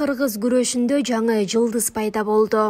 Кыргыз күрөшүндө жаңы жылдыз пайда болду.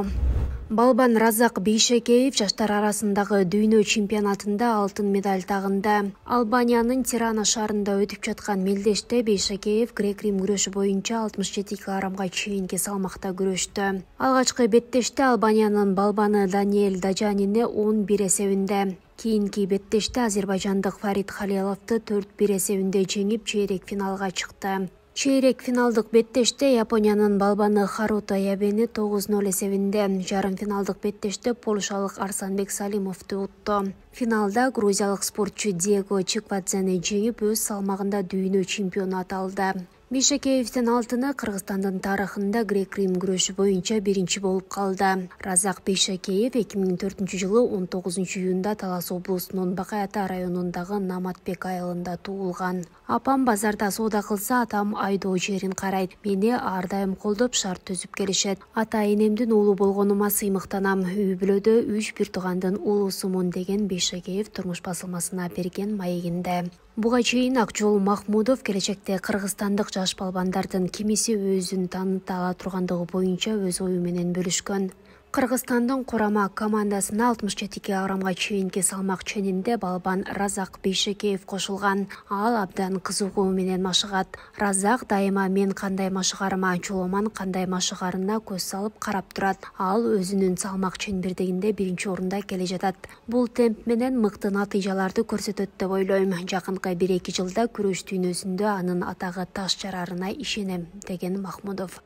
Балбан Разак Бейшекеев жаштар арасындагы дүйнө чемпионатында алтын медаль тагынды. Албаниянын Тирана шаарында өтүп жаткан мелдеште Бейшекеев грек-рим күрөшү боюнча 67 кг чейинки салмакта күрөштү. Алгачкы беттеште Албаниянын балбаны Даниэль Даджанини 11 эсебинде, кийинки беттеште азербайжандык Фарид Халиловду 4-1 эсебинде жеңип чейрек финалга чыкты. Чейрек финалдык беттеште Япониянын балбаны Харуто Ябени 9-0 эсебинде, жарым финалдык беттеште полшалык Арсанбек Салимовду утту. Финалда грузиялык спортчу Диего Чиквадзени жеңип өз салмагында дүйнө чемпиону аталды. Бейшекеевдин алтыны Кыргызстандын тарыхында грек-рим күрөшү боюнча биринчи болуп калды. Разак Бейшекеев 2004-жылы 19 июнда Талас облусунун Бакай Ата районундагы Наматбек айылында туулган. Апам базарда соода кылса, атам айдоо жерин карайт. Мени ар дайым колдоп шарт түзүп келишет. Ата энемдин уулу болгонума сыймыктанам. Үй бүлөдө 3 туугандын уулусумун деген Бейшекеев турмуш басылмасына берген маегинде. Буга чейин Акжол Махмудов келечекте кыргызстандык жаш балбандардын кимиси өзүн таныта ала тургандыгы боюнча өз ою менен бөлүшкөн. Кыргызстандын курама командасына 67 кг чейинки салмак ченинде балбан Разак Бейшекеев кошулган. Ал абдан кызыгуу менен машыгат. Разак дайыма мен кандай машыгарыма, Чоломан кандай машыгарына көз салып карап турат. Ал өзүнүн салмак чембирдегинде биринчи орунда келе жатат. Бул темп менен мыкты натыйжаларды көрсөтөт деп ойлойм. Жакынкы 1-2 жылда күрөш дүйнөсүндө анын атагы таш жарарына ишенем, деген Махмудов.